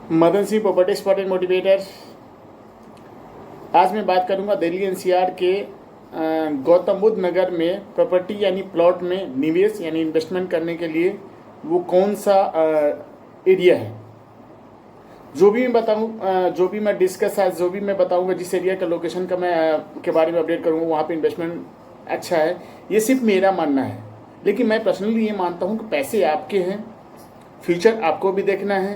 Madan Singh property expert and motivator. आज मैं बात करूंगा दिल्ली एनसीआर के गौतम बुद्ध नगर में प्रॉपर्टी यानी प्लॉट में निवेश यानी इन्वेस्टमेंट करने के लिए वो कौन सा एरिया है। जो भी मैं बताऊँ जो भी मैं डिस्कस आज जो भी मैं बताऊंगा जिस एरिया का लोकेशन का मैं के बारे में अपडेट करूँगा वहाँ पे इन्वेस्टमेंट अच्छा है, ये सिर्फ मेरा मानना है। लेकिन मैं पर्सनली ये मानता हूँ कि पैसे आपके हैं, फ्यूचर आपको भी देखना है,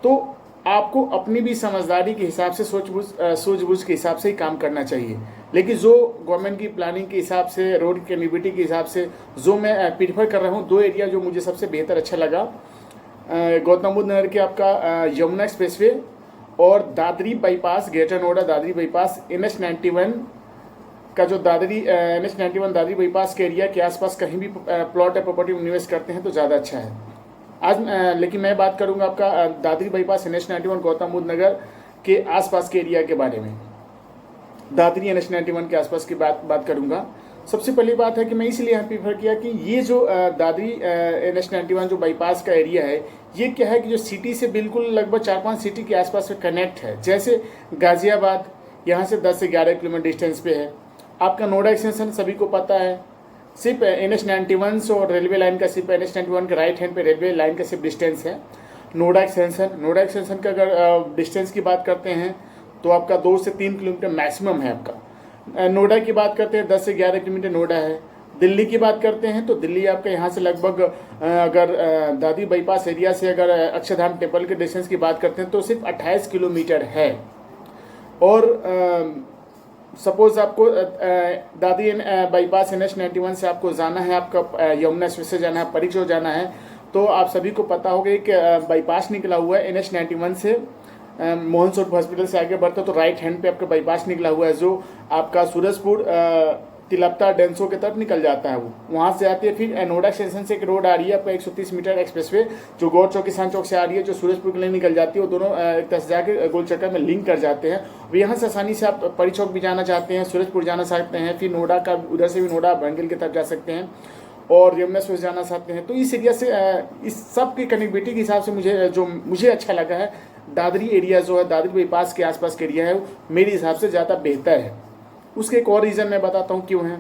तो आपको अपनी भी समझदारी के हिसाब से सूझबूझ के हिसाब से ही काम करना चाहिए। लेकिन जो गवर्नमेंट की प्लानिंग के हिसाब से, रोड कनेक्टिविटी के हिसाब से जो मैं प्रीफर कर रहा हूँ, दो एरिया जो मुझे सबसे बेहतर अच्छा लगा, गौतम बुद्ध नगर के आपका यमुना एक्सप्रेसवे और Dadri bypass, greater Noida Dadri bypass, NH91 का जो दादरी NH91 दादरी बाईपास के एरिया के आसपास कहीं भी प्लॉट या प्रॉपर्टी में निवेश करते हैं तो ज़्यादा अच्छा है। आज लेकिन मैं बात करूंगा आपका दादरी बाईपास NH91 गौतम बुद्ध नगर के आसपास के एरिया के बारे में। दादरी NH91 के आसपास की बात करूंगा। सबसे पहली बात है कि मैं इसलिए यहाँ प्रीफर किया कि ये जो दादरी NH91 जो बाईपास का एरिया है, ये क्या है कि जो सिटी से बिल्कुल लगभग 4-5 सिटी के आसपास में कनेक्ट है। जैसे गाजियाबाद यहाँ से 10 से 11 किलोमीटर डिस्टेंस पे है। आपका नोएडा एक्सटेंशन सभी को पता है, सिर्फ NH91 और रेलवे लाइन का सिर्फ NH91 के राइट हैंड पे रेलवे लाइन का सिर्फ डिस्टेंस है। नोएडा एक्सटेंशन का अगर डिस्टेंस की बात करते हैं तो आपका 2 से 3 किलोमीटर मैक्सिमम है आपका। नोएडा की बात करते हैं 10 से 11 किलोमीटर नोएडा है। दिल्ली की बात करते हैं तो दिल्ली आपका यहाँ से लगभग अगर दादरी बाईपास एरिया से अगर अक्षरधाम टेम्पल के डिस्टेंस की बात करते हैं तो सिर्फ 28 किलोमीटर है। और सपोज आपको दादरी बाईपास NH91 से आपको जाना है, आपका यमुना एक्सप्रेस से जाना है, परीक्षो जाना है, तो आप सभी को पता होगा कि बाईपास निकला हुआ है NH91 से मोहन सोट हॉस्पिटल से आगे बढ़ता तो राइट हैंड पे आपका बाईपास निकला हुआ है जो आपका सूरजपुर तिलपता डेंसो की तरफ निकल जाता है। वो वहाँ से आती है। फिर नोएडा स्टेशन से एक रोड आ रही है आपका 130 मीटर एक्सप्रेसवे जो गौर चौक किसान चौक से आ रही है, जो सूरजपुर के लिए निकल जाती है। वो दोनों एक तरह से जाकर गोल चक्कर में लिंक कर जाते हैं। और यहाँ से आसानी से आप परी चौक भी जाना चाहते हैं, सूरजपुर जाना चाहते हैं, फिर नोएडा का उधर से भी नोएडा बैंगल की तरफ जा सकते हैं और यमुना एक्सप्रेस जाना चाहते हैं। तो इस एरिया से इस सब की कनेक्टिविटी के हिसाब से मुझे अच्छा लगा है, दादरी एरिया जो है दादरी बाईपास के आसपास के एरिया है, मेरे हिसाब से ज़्यादा बेहतर है। उसके एक और रीज़न मैं बताता हूँ क्यों है।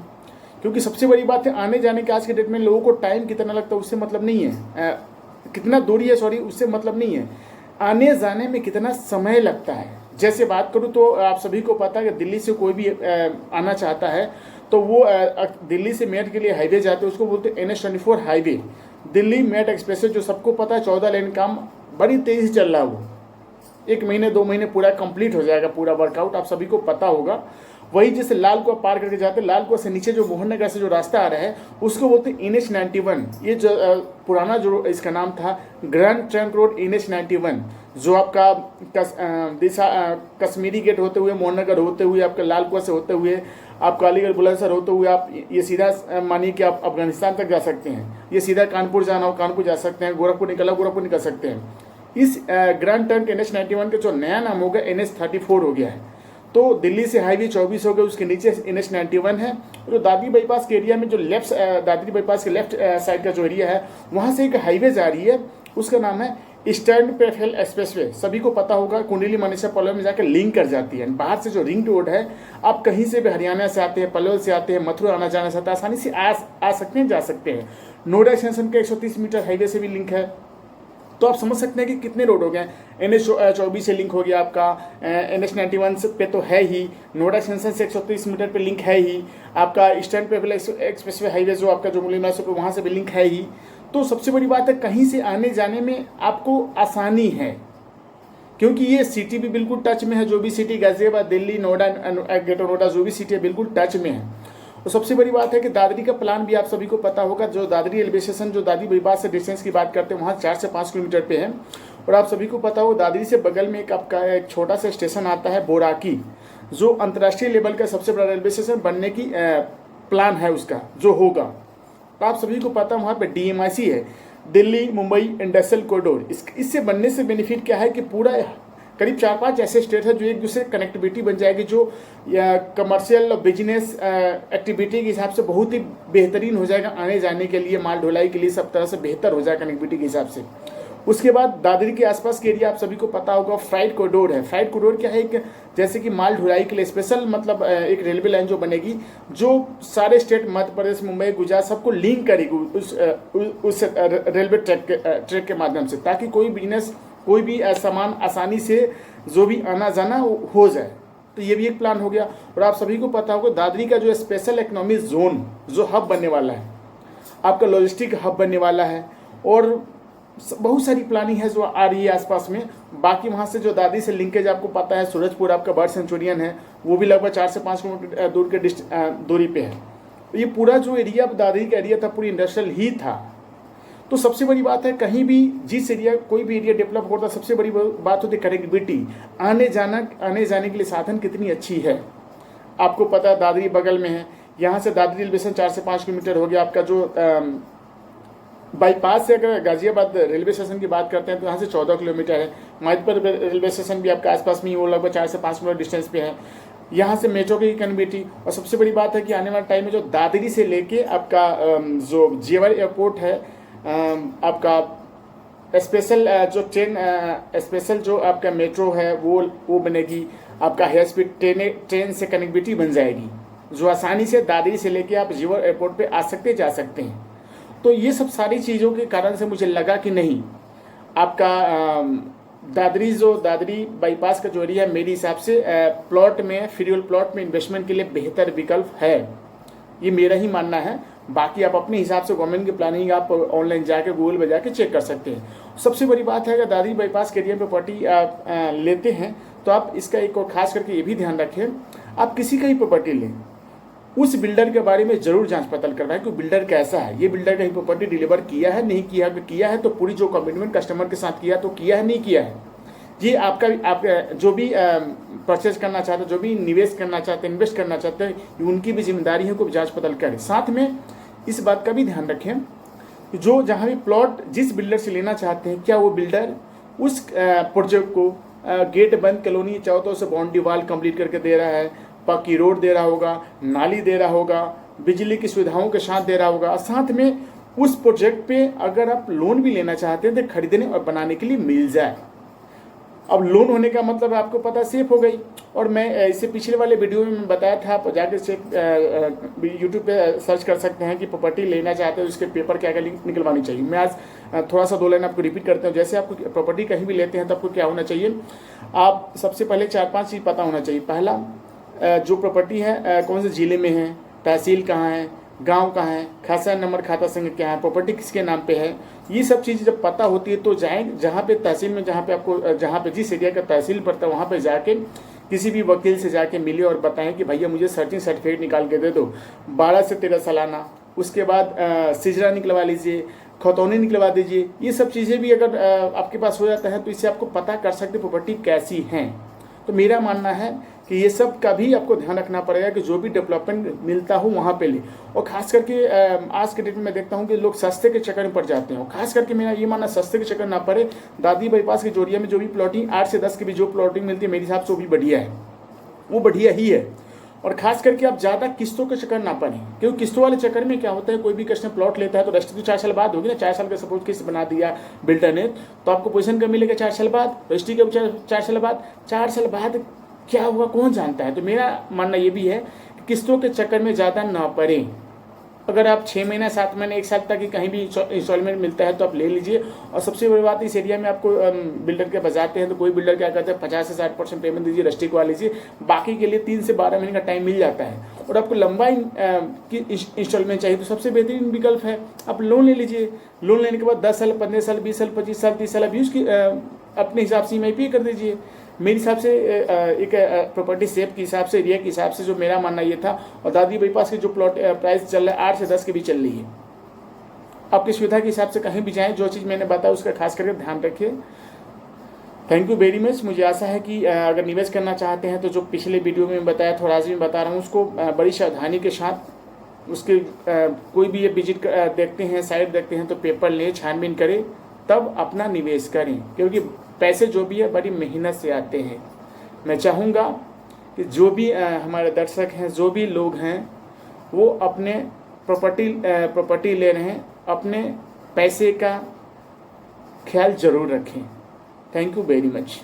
क्योंकि सबसे बड़ी बात है आने जाने के आज के डेट में लोगों को टाइम कितना लगता है उससे मतलब नहीं है, कितना दूरी है सॉरी उससे मतलब नहीं है, आने जाने में कितना समय लगता है। जैसे बात करूँ तो आप सभी को पता है कि दिल्ली से कोई भी आना चाहता है तो वो दिल्ली से मेरठ के लिए हाईवे जाते हैं, उसको बोलते हैं NH24 highway. Delhi Meerut express जो सबको पता है 14 लेन काम बड़ी तेज़ी से चल रहा है, वो 1 महीने 2 महीने पूरा कंप्लीट हो जाएगा पूरा वर्कआउट, आप सभी को पता होगा। वही जैसे लाल कुआं पार करके जाते हैं, लाल कुआं से नीचे जो मोहन नगर से जो रास्ता आ रहा है उसको बोलते हैं NH91। ये जो पुराना जो इसका नाम था ग्रैंड ट्रंक रोड NH91, जो आपका कश्मीरी गेट होते हुए, मोहन नगर होते हुए, आपका लाल कुआं से होते हुए, आपका अलीगढ़ बुलंदशहर होते हुए आप ये सीधा मानिए कि आप अफगानिस्तान तक जा सकते हैं। ये सीधा कानपुर जाना हो कानपुर जा सकते हैं, गोरखपुर निकल सकते हैं। इस ग्रैंड ट्रंक NH91 का जो नया नाम होगा NH34 हो गया है। तो दिल्ली से हाईवे 24 हो गया, उसके नीचे NH91 है। तो दादरी बाईपास के एरिया में जो दादरी बाईपास के लेफ्ट साइड का जो एरिया है वहाँ से एक हाईवे जा रही है, उसका नाम है ईस्टर्न पेफेल एक्सप्रेसवे। सभी को पता होगा कुंडली मनीषा पलवल में जाकर लिंक कर जाती है। बाहर से जो रिंग रोड है, आप कहीं से भी हरियाणा से आते हैं, पलवल से आते हैं, मथुरा आना जाना चाहते हैं, आसानी से आ सकते हैं, जा सकते हैं। नोएडा एक्सटेंशन के 130 मीटर हाईवे से भी लिंक है। तो आप समझ सकते हैं कि कितने रोड हो गए। NH24 से लिंक हो गया आपका, NH91 पे तो है ही, नोएडा एक्सटेंशन से 130 मीटर पे लिंक है ही, आपका ईस्टर्न पेपल एक्सप्रेसवे हाईवे जो आपका जो मुलीना से वहाँ से भी लिंक है ही। तो सबसे बड़ी बात है कहीं से आने जाने में आपको आसानी है, क्योंकि ये सिटी भी बिल्कुल टच में है। जो भी सिटी गाजियाबाद, दिल्ली, नोएडा, ग्रेटर नोएडा जो भी सिटी है बिल्कुल टच में है। और सबसे बड़ी बात है कि दादरी का प्लान भी आप सभी को पता होगा। जो दादरी रेलवे स्टेशन जो दादरी बाईपास से डिस्टेंस की बात करते हैं वहाँ 4 से 5 किलोमीटर पे है। और आप सभी को पता हो दादरी से बगल में एक आपका एक छोटा सा स्टेशन आता है बोराकी, जो अंतर्राष्ट्रीय लेवल का सबसे बड़ा रेलवे स्टेशन बनने की प्लान है उसका जो होगा। तो आप सभी को पता वहाँ पर DMIC है, दिल्ली मुंबई इंडस्ट्रियल कॉरिडोर। इससे बनने से बेनिफिट क्या है कि पूरा करीब 4-5 ऐसे स्टेट है जो एक दूसरे कनेक्टिविटी बन जाएगी, जो कमर्शियल बिजनेस एक्टिविटी के हिसाब से बहुत ही बेहतरीन हो जाएगा। आने जाने के लिए, माल ढुलाई के लिए सब तरह से बेहतर हो जाएगा कनेक्टिविटी के हिसाब से। उसके बाद दादरी के आसपास के एरिया आप सभी को पता होगा फ्राइट कॉरिडोर है। फ्राइट कॉरिडोर क्या है, एक जैसे कि माल ढुलाई के लिए स्पेशल मतलब एक रेलवे लाइन जो बनेगी, जो सारे स्टेट मध्य प्रदेश, मुंबई, गुजरात सबको लिंक करेगी उस रेलवे ट्रैक के माध्यम से, ताकि कोई बिजनेस, कोई भी सामान आसानी से जो भी आना जाना हो जाए। तो ये भी एक प्लान हो गया। और आप सभी को पता होगा दादरी का जो स्पेशल इकोनॉमिक जोन जो हब बनने वाला है, आपका लॉजिस्टिक हब बनने वाला है, और बहुत सारी प्लानिंग है जो आ रही है आसपास में। बाकी वहाँ से जो दादरी से लिंकेज आपको पता है, सूरजपुर आपका बर्ड सेंचुरियन है, वो भी लगभग 4 से 5 किलोमीटर दूर के दूरी पे है। ये पूरा जो एरिया दादरी का एरिया था पूरी इंडस्ट्रियल ही था। तो सबसे बड़ी बात है, कहीं भी जिस एरिया कोई भी एरिया डेवलप होता है, सबसे बड़ी बात होती है कनेक्टिविटी, आने जाने के लिए साधन कितनी अच्छी है। आपको पता है दादरी बगल में है, यहाँ से दादरी रेलवे स्टेशन 4 से 5 किलोमीटर हो गया। आपका जो बाईपास से अगर गाजियाबाद रेलवे स्टेशन की बात करते हैं तो यहाँ से 14 किलोमीटर है। माहिदपुर रेलवे स्टेशन भी आपके आसपास में ही, वो लगभग 4 से 5 किलोमीटर डिस्टेंस पे है। यहाँ से मेट्रो की कनेक्टिविटी, और सबसे बड़ी बात है कि आने वाले टाइम में जो दादरी से लेके आपका जो जेवर एयरपोर्ट है, आपका स्पेशल जो स्पेशल जो आपका मेट्रो है वो बनेगी। आपका हाई स्पीड ट्रेन से कनेक्टिविटी बन जाएगी, जो आसानी से दादरी से लेके आप जेवर एयरपोर्ट पे आ सकते जा सकते हैं। तो ये सब सारी चीज़ों के कारण से मुझे लगा कि नहीं, आपका दादरी बाईपास का जो एरिया है, मेरे हिसाब से प्लॉट में, फ्रीहोल्ड प्लॉट में इन्वेस्टमेंट के लिए बेहतर विकल्प है। ये मेरा ही मानना है। बाकी आप अपने हिसाब से गवर्नमेंट की प्लानिंग आप ऑनलाइन जाके गूगल पे जाके चेक कर सकते हैं। सबसे बड़ी बात है, अगर दादरी बाईपास के एरिया में प्रॉपर्टी आप लेते हैं तो आप इसका एक और खास करके ये भी ध्यान रखें, आप किसी का ही प्रॉपर्टी लें, उस बिल्डर के बारे में जरूर जांच पड़ताल करवाएं कि बिल्डर कैसा है, ये बिल्डर कहीं प्रॉपर्टी डिलीवर किया है नहीं किया, अगर किया है तो पूरी जो कमिटमेंट कस्टमर के साथ किया तो किया है नहीं किया है। ये आप जो भी परचेज करना चाहते हैं, जो भी निवेश करना चाहते हैं, इन्वेस्ट करना चाहते हैं, ये उनकी भी जिम्मेदारी है को जांच पड़ताल करें। साथ में इस बात का भी ध्यान रखें कि जो जहाँ भी प्लॉट जिस बिल्डर से लेना चाहते हैं, क्या वो बिल्डर उस प्रोजेक्ट को गेट बंद कॉलोनी चाहो तो उसे बाउंड्री वाल कंप्लीट करके दे रहा है, पक्की रोड दे रहा होगा, नाली दे रहा होगा, बिजली की सुविधाओं के साथ दे रहा होगा। साथ में उस प्रोजेक्ट पे अगर आप लोन भी लेना चाहते हैं तो खरीदने और बनाने के लिए मिल जाए। अब लोन होने का मतलब आपको पता सेफ हो गई। और मैं इससे पिछले वाले वीडियो में बताया था, आप जाकर चेक यूट्यूब पे सर्च कर सकते हैं कि प्रॉपर्टी लेना चाहते हो उसके पेपर क्या क्या निकलवानी चाहिए। मैं आज थोड़ा सा 2 लाइन आपको रिपीट करता हूँ। जैसे आपको प्रॉपर्टी कहीं भी लेते हैं तो आपको क्या होना चाहिए, आप सबसे पहले 4-5 चीज़ पता होना चाहिए। पहला, जो प्रॉपर्टी है कौन से ज़िले में है, तहसील कहाँ है, गांव कहाँ है, खाता नंबर, खाता संख्या क्या है, प्रॉपर्टी किसके नाम पे है, ये सब चीज़ जब पता होती है तो जाएं जहाँ पे तहसील में, जहाँ पे जिस एरिया का तहसील पड़ता है वहाँ पे जाके किसी भी वकील से जाके मिले और बताएं कि भैया मुझे सर्चिंग सर्टिफिकेट निकाल के दे दो 12 से 13 सालाना। उसके बाद सिजरा निकलवा लीजिए, खतौनी निकलवा दीजिए। ये सब चीज़ें भी अगर आपके पास हो जाता है तो इससे आपको पता कर सकते प्रॉपर्टी कैसी हैं। तो मेरा मानना है कि ये सब का भी आपको ध्यान रखना पड़ेगा कि जो भी डेवलपमेंट मिलता हो वहाँ पे ले। और खास करके आज के डेट में मैं देखता हूँ कि लोग सस्ते के चक्कर में पड़ जाते हैं। और खास करके मेरा ये मानना सस्ते के चक्कर ना पड़े। दादरी बाईपास के जोरिया में जो भी प्लॉटिंग 8 से 10 की भी जो प्लॉटिंग मिलती है मेरे हिसाब से वो भी बढ़िया है, वो बढ़िया ही है। और खास करके आप ज़्यादा किस्तों के चक्कर ना पड़े, क्योंकि किस्तों वाले चक्कर में क्या होता है, कोई भी कस्टमर प्लॉट लेता है तो रजिस्ट्री तो 4 साल बाद होगी ना। 4 साल का सपोज किस्त बना दिया बिल्डर ने तो आपको पोजीशन कब मिलेगा, 4 साल बाद, रजिस्ट्री के 4 साल बाद। 4 साल बाद क्या हुआ कौन जानता है। तो मेरा मानना ये भी है कि किस्तों के चक्कर में ज़्यादा ना पड़े। अगर आप 6 महीना 7 महीने 1 साल तक कहीं भी इंस्टॉलमेंट मिलता है तो आप ले लीजिए। और सबसे बड़ी बात, इस एरिया में आपको बिल्डर के बजाते हैं तो कोई बिल्डर क्या करता है 50 से 60% पेमेंट दीजिए, रजिस्ट्री करवा लीजिए, बाकी के लिए 3 से 12 महीने का टाइम मिल जाता है। और आपको लंबा इंस्टॉलमेंट चाहिए तो सबसे बेहतरीन विकल्प है आप लोन ले लीजिए। लोन लेने के बाद 10 साल, 15 साल, 20 साल, 25 साल, 30 साल आप यूज़ अपने हिसाब से EMI पे कर दीजिए। मेरे हिसाब से एक प्रॉपर्टी सेफ के हिसाब से, एरिया के हिसाब से जो मेरा मानना ये था। और दादरी बाईपास की जो प्लॉट प्राइस चल रहा है 8 से 10 के भी चल रही है। आपकी सुविधा के हिसाब से कहीं भी जाएं, जो चीज़ मैंने बताया उसका खास करके ध्यान रखिए। Thank you very much. मुझे आशा है कि अगर निवेश करना चाहते हैं तो जो पिछले वीडियो में बताया था और आज भी बता रहा हूँ उसको बड़ी सावधानी के साथ उसके कोई भी ये विजिट देखते हैं, साइट देखते हैं तो पेपर ले, छानबीन करें, तब अपना निवेश करें, क्योंकि पैसे जो भी है बड़ी मेहनत से आते हैं। मैं चाहूँगा कि जो भी हमारे दर्शक हैं, जो भी लोग हैं, वो अपने प्रॉपर्टी ले रहे हैं, अपने पैसे का ख्याल ज़रूर रखें। Thank you very much.